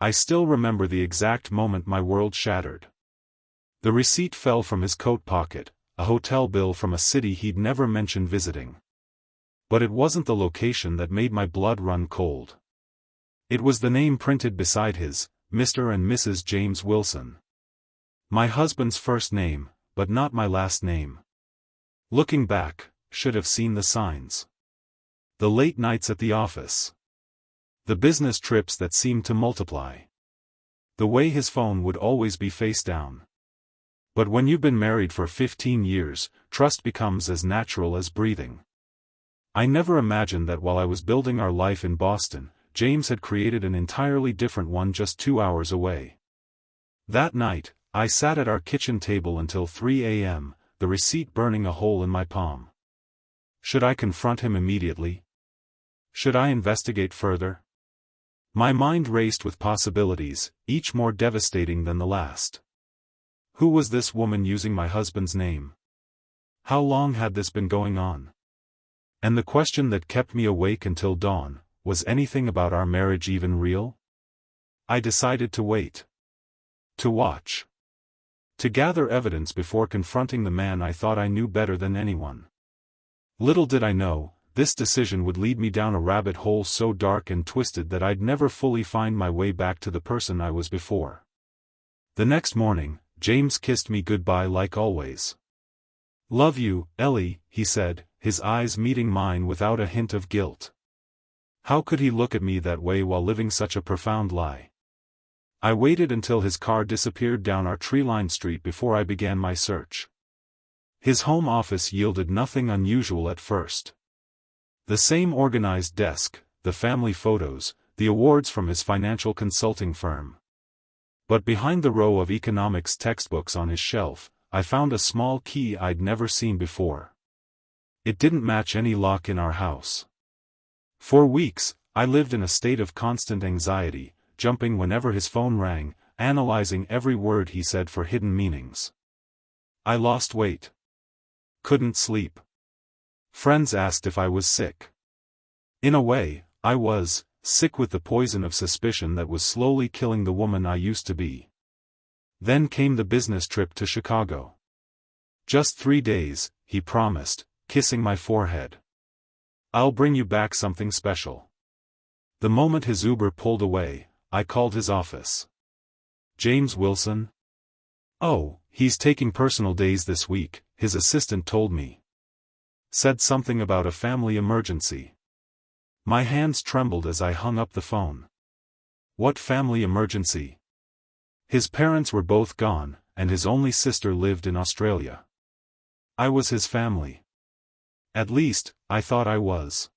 I still remember the exact moment my world shattered. The receipt fell from his coat pocket, a hotel bill from a city he'd never mentioned visiting. But it wasn't the location that made my blood run cold. It was the name printed beside his, Mr. and Mrs. James Wilson. My husband's first name, but not my last name. Looking back, should have seen the signs. The late nights at the office. The business trips that seemed to multiply. The way his phone would always be face down. But when you've been married for 15 years, trust becomes as natural as breathing. I never imagined that while I was building our life in Boston, James had created an entirely different one just 2 hours away. That night, I sat at our kitchen table until 3 a.m., the receipt burning a hole in my palm. Should I confront him immediately? Should I investigate further? My mind raced with possibilities, each more devastating than the last. Who was this woman using my husband's name? How long had this been going on? And the question that kept me awake until dawn, was anything about our marriage even real? I decided to wait. To watch. To gather evidence before confronting the man I thought I knew better than anyone. Little did I know, this decision would lead me down a rabbit hole so dark and twisted that I'd never fully find my way back to the person I was before. The next morning, James kissed me goodbye like always. "Love you, Ellie," he said, his eyes meeting mine without a hint of guilt. How could he look at me that way while living such a profound lie? I waited until his car disappeared down our tree-lined street before I began my search. His home office yielded nothing unusual at first. The same organized desk, the family photos, the awards from his financial consulting firm. But behind the row of economics textbooks on his shelf, I found a small key I'd never seen before. It didn't match any lock in our house. For weeks, I lived in a state of constant anxiety, jumping whenever his phone rang, analyzing every word he said for hidden meanings. I lost weight. Couldn't sleep. Friends asked if I was sick. In a way, I was, sick with the poison of suspicion that was slowly killing the woman I used to be. Then came the business trip to Chicago. "Just 3 days," he promised, kissing my forehead. "I'll bring you back something special." The moment his Uber pulled away, I called his office. "James Wilson?" "Oh, he's taking personal days this week," his assistant told me. Said something about a family emergency. My hands trembled as I hung up the phone. What family emergency? His parents were both gone, and his only sister lived in Australia. I was his family. At least, I thought I was.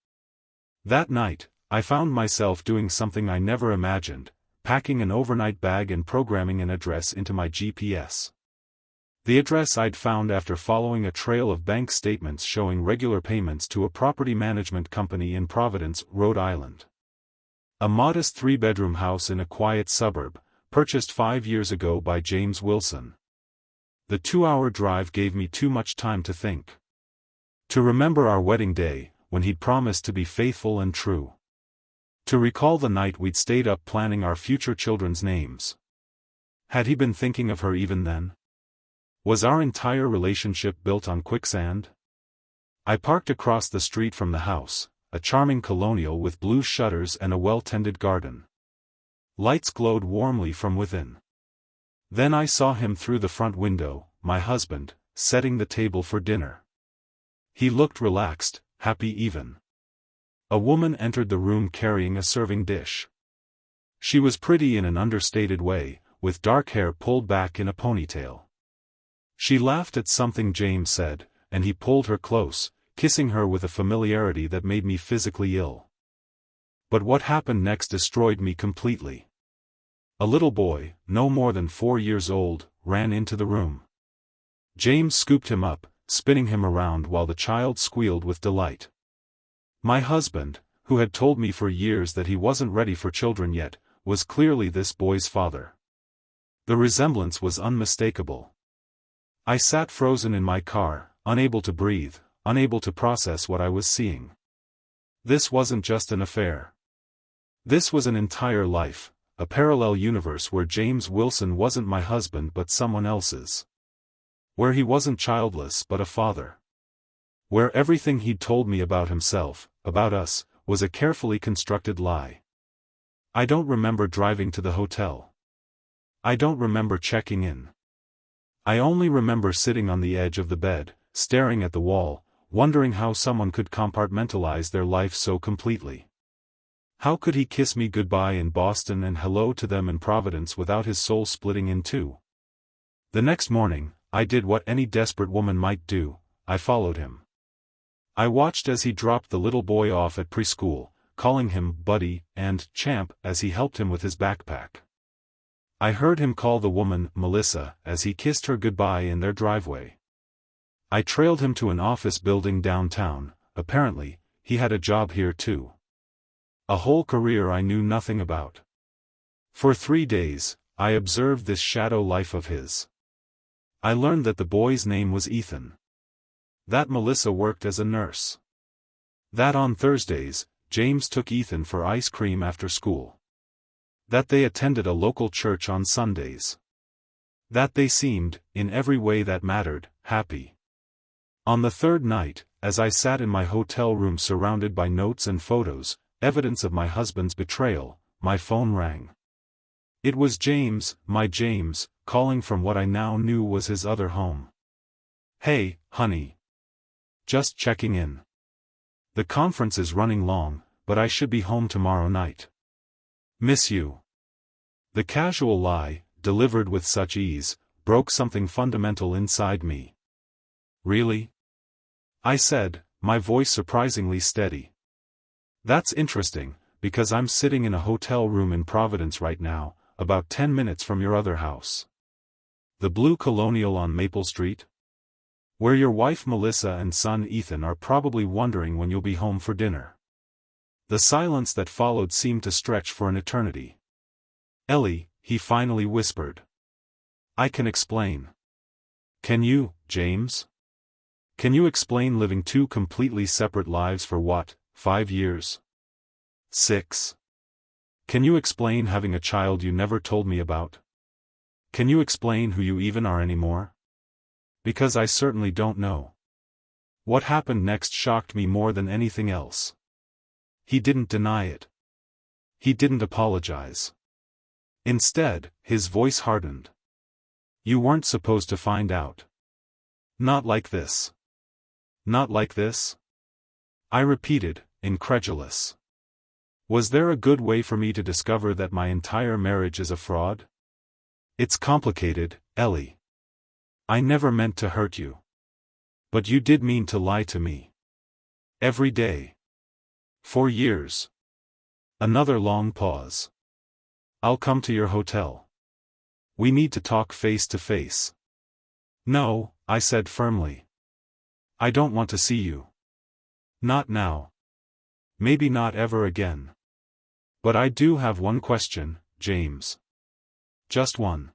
That night, I found myself doing something I never imagined, packing an overnight bag and programming an address into my GPS. The address I'd found after following a trail of bank statements showing regular payments to a property management company in Providence, Rhode Island. A modest 3-bedroom house in a quiet suburb, purchased 5 years ago by James Wilson. The 2-hour drive gave me too much time to think. To remember our wedding day, when he'd promised to be faithful and true. To recall the night we'd stayed up planning our future children's names. Had he been thinking of her even then? Was our entire relationship built on quicksand? I parked across the street from the house, a charming colonial with blue shutters and a well-tended garden. Lights glowed warmly from within. Then I saw him through the front window, my husband, setting the table for dinner. He looked relaxed, happy even. A woman entered the room carrying a serving dish. She was pretty in an understated way, with dark hair pulled back in a ponytail. She laughed at something James said, and he pulled her close, kissing her with a familiarity that made me physically ill. But what happened next destroyed me completely. A little boy, no more than 4 years old, ran into the room. James scooped him up, spinning him around while the child squealed with delight. My husband, who had told me for years that he wasn't ready for children yet, was clearly this boy's father. The resemblance was unmistakable. I sat frozen in my car, unable to breathe, unable to process what I was seeing. This wasn't just an affair. This was an entire life, a parallel universe where James Wilson wasn't my husband but someone else's. Where he wasn't childless but a father. Where everything he'd told me about himself, about us, was a carefully constructed lie. I don't remember driving to the hotel. I don't remember checking in. I only remember sitting on the edge of the bed, staring at the wall, wondering how someone could compartmentalize their life so completely. How could he kiss me goodbye in Boston and hello to them in Providence without his soul splitting in two? The next morning, I did what any desperate woman might do, I followed him. I watched as he dropped the little boy off at preschool, calling him Buddy and Champ as he helped him with his backpack. I heard him call the woman Melissa as he kissed her goodbye in their driveway. I trailed him to an office building downtown. Apparently, he had a job here too. A whole career I knew nothing about. For 3 days, I observed this shadow life of his. I learned that the boy's name was Ethan. That Melissa worked as a nurse. That on Thursdays, James took Ethan for ice cream after school. That they attended a local church on Sundays. That they seemed, in every way that mattered, happy. On the third night, as I sat in my hotel room surrounded by notes and photos, evidence of my husband's betrayal, my phone rang. It was James, my James, calling from what I now knew was his other home. "Hey, honey. Just checking in. The conference is running long, but I should be home tomorrow night. Miss you." The casual lie, delivered with such ease, broke something fundamental inside me. "Really?" I said, my voice surprisingly steady. "That's interesting, because I'm sitting in a hotel room in Providence right now, about 10 minutes from your other house. The Blue Colonial on Maple Street? Where your wife Melissa and son Ethan are probably wondering when you'll be home for dinner." The silence that followed seemed to stretch for an eternity. "Ellie," he finally whispered. "I can explain." "Can you, James? Can you explain living two completely separate lives for what, 5 years? 6? Can you explain having a child you never told me about? Can you explain who you even are anymore? Because I certainly don't know." What happened next shocked me more than anything else. He didn't deny it. He didn't apologize. Instead, his voice hardened. "You weren't supposed to find out. Not like this." "Not like this?" I repeated, incredulous. Was there a good way for me to discover that my entire marriage is a fraud? "It's complicated, Ellie. I never meant to hurt you. But you did mean to lie to me. Every day. For years." Another long pause. "I'll come to your hotel. We need to talk face to face." "No," I said firmly. "I don't want to see you. Not now. Maybe not ever again. But I do have one question, James. Just one.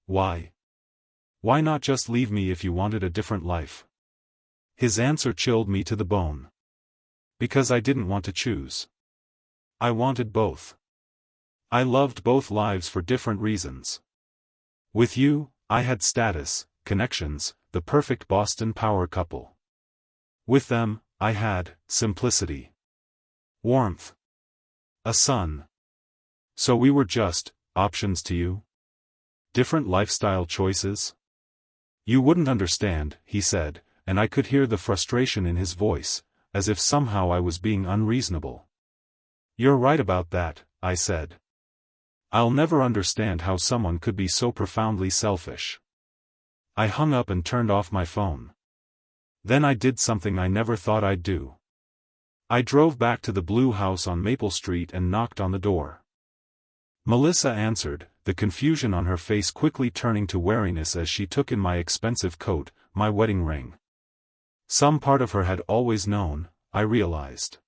Why? Why not just leave me if you wanted a different life?" His answer chilled me to the bone. Because I didn't want to choose. I wanted both. I loved both lives for different reasons. With you, I had status, connections, the perfect Boston power couple. With them, I had simplicity. Warmth. A son. So we were just options to you? Different lifestyle choices? "You wouldn't understand," he said, and I could hear the frustration in his voice, as if somehow I was being unreasonable. "You're right about that," I said. "I'll never understand how someone could be so profoundly selfish." I hung up and turned off my phone. Then I did something I never thought I'd do. I drove back to the Blue House on Maple Street and knocked on the door. Melissa answered, the confusion on her face quickly turning to wariness as she took in my expensive coat, my wedding ring. Some part of her had always known, I realized.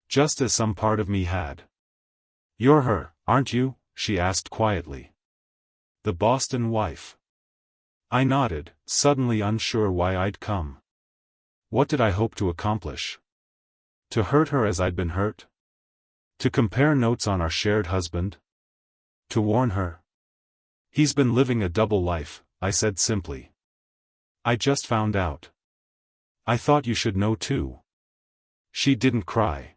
Just as some part of me had. "You're her, aren't you?" she asked quietly. "The Boston wife." I nodded, suddenly unsure why I'd come. What did I hope to accomplish? To hurt her as I'd been hurt? To compare notes on our shared husband? To warn her. He's been living a double life, I said simply. I just found out. I thought you should know too. She didn't cry.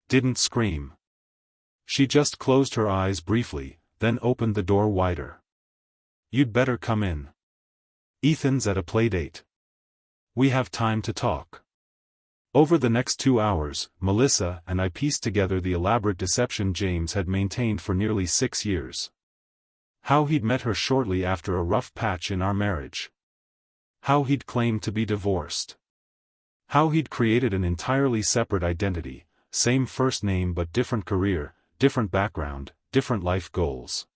Didn't scream. She just closed her eyes briefly, then opened the door wider. You'd better come in. Ethan's at a playdate. We have time to talk. Over the next 2 hours, Melissa and I pieced together the elaborate deception James had maintained for nearly 6 years. How he'd met her shortly after a rough patch in our marriage. How he'd claimed to be divorced. How he'd created an entirely separate identity, same first name but different career, different background, different life goals.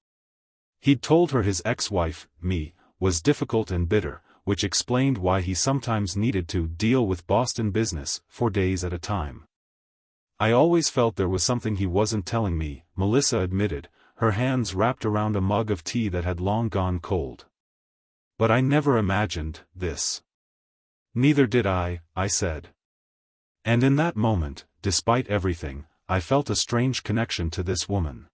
He'd told her his ex-wife, me, was difficult and bitter, which explained why he sometimes needed to deal with Boston business for days at a time. I always felt there was something he wasn't telling me, Melissa admitted, her hands wrapped around a mug of tea that had long gone cold. But I never imagined this. Neither did I said. And in that moment, despite everything, I felt a strange connection to this woman.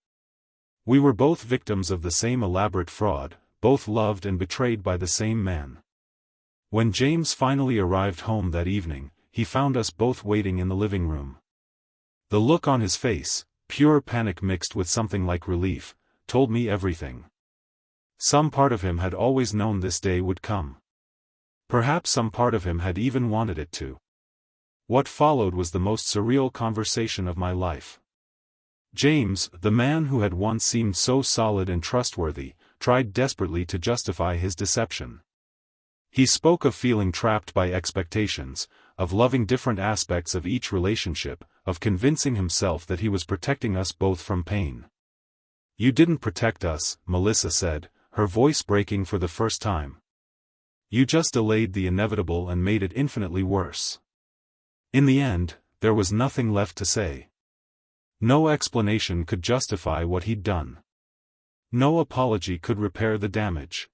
We were both victims of the same elaborate fraud, both loved and betrayed by the same man. When James finally arrived home that evening, he found us both waiting in the living room. The look on his face, pure panic mixed with something like relief, told me everything. Some part of him had always known this day would come. Perhaps some part of him had even wanted it to. What followed was the most surreal conversation of my life. James, the man who had once seemed so solid and trustworthy, tried desperately to justify his deception. He spoke of feeling trapped by expectations, of loving different aspects of each relationship, of convincing himself that he was protecting us both from pain. You didn't protect us, Melissa said, her voice breaking for the first time. You just delayed the inevitable and made it infinitely worse. In the end, there was nothing left to say. No explanation could justify what he'd done. No apology could repair the damage.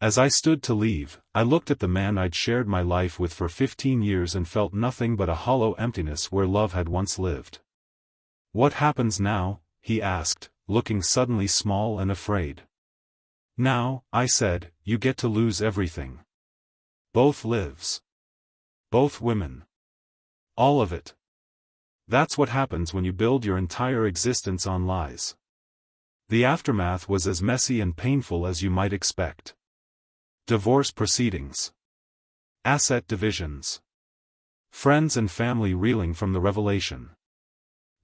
As I stood to leave, I looked at the man I'd shared my life with for 15 years and felt nothing but a hollow emptiness where love had once lived. What happens now? He asked, looking suddenly small and afraid. Now, I said, you get to lose everything. Both lives. Both women. All of it. That's what happens when you build your entire existence on lies. The aftermath was as messy and painful as you might expect. Divorce proceedings. Asset divisions. Friends and family reeling from the revelation.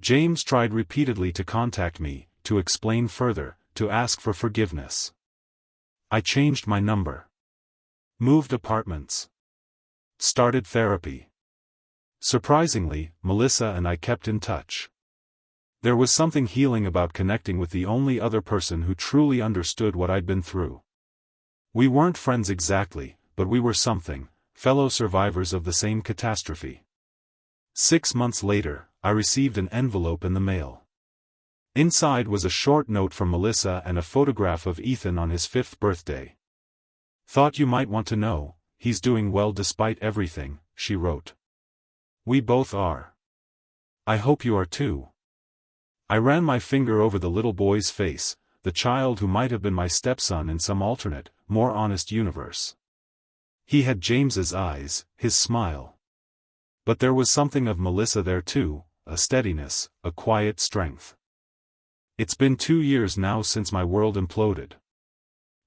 James tried repeatedly to contact me, to explain further, to ask for forgiveness. I changed my number. Moved apartments. Started therapy. Surprisingly, Melissa and I kept in touch. There was something healing about connecting with the only other person who truly understood what I'd been through. We weren't friends exactly, but we were something, fellow survivors of the same catastrophe. 6 months later, I received an envelope in the mail. Inside was a short note from Melissa and a photograph of Ethan on his 5th birthday. Thought you might want to know, he's doing well despite everything, she wrote. We both are. I hope you are too. I ran my finger over the little boy's face, the child who might have been my stepson in some alternate, more honest universe. He had James's eyes, his smile. But there was something of Melissa there too, a steadiness, a quiet strength. It's been 2 years now since my world imploded.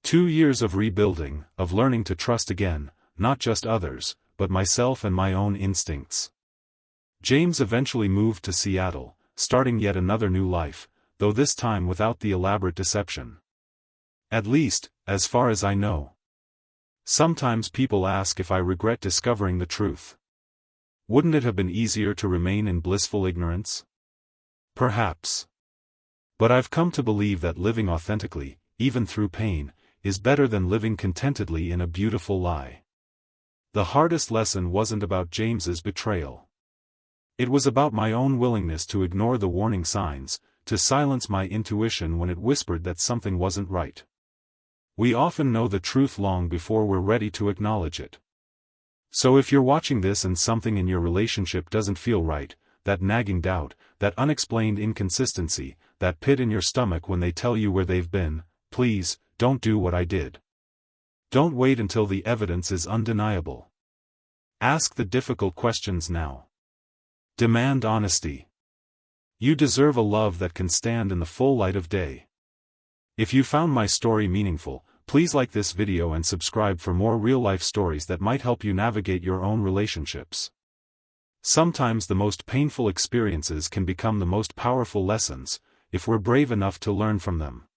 2 years of rebuilding, of learning to trust again, not just others, but myself and my own instincts. James eventually moved to Seattle, starting yet another new life, though this time without the elaborate deception. At least, as far as I know. Sometimes people ask if I regret discovering the truth. Wouldn't it have been easier to remain in blissful ignorance? Perhaps. But I've come to believe that living authentically, even through pain, is better than living contentedly in a beautiful lie. The hardest lesson wasn't about James's betrayal. It was about my own willingness to ignore the warning signs, to silence my intuition when it whispered that something wasn't right. We often know the truth long before we're ready to acknowledge it. So if you're watching this and something in your relationship doesn't feel right, that nagging doubt, that unexplained inconsistency, that pit in your stomach when they tell you where they've been. Please, don't do what I did. Don't wait until the evidence is undeniable. Ask the difficult questions now. Demand honesty. You deserve a love that can stand in the full light of day. If you found my story meaningful, please like this video and subscribe for more real-life stories that might help you navigate your own relationships. Sometimes the most painful experiences can become the most powerful lessons, if we're brave enough to learn from them.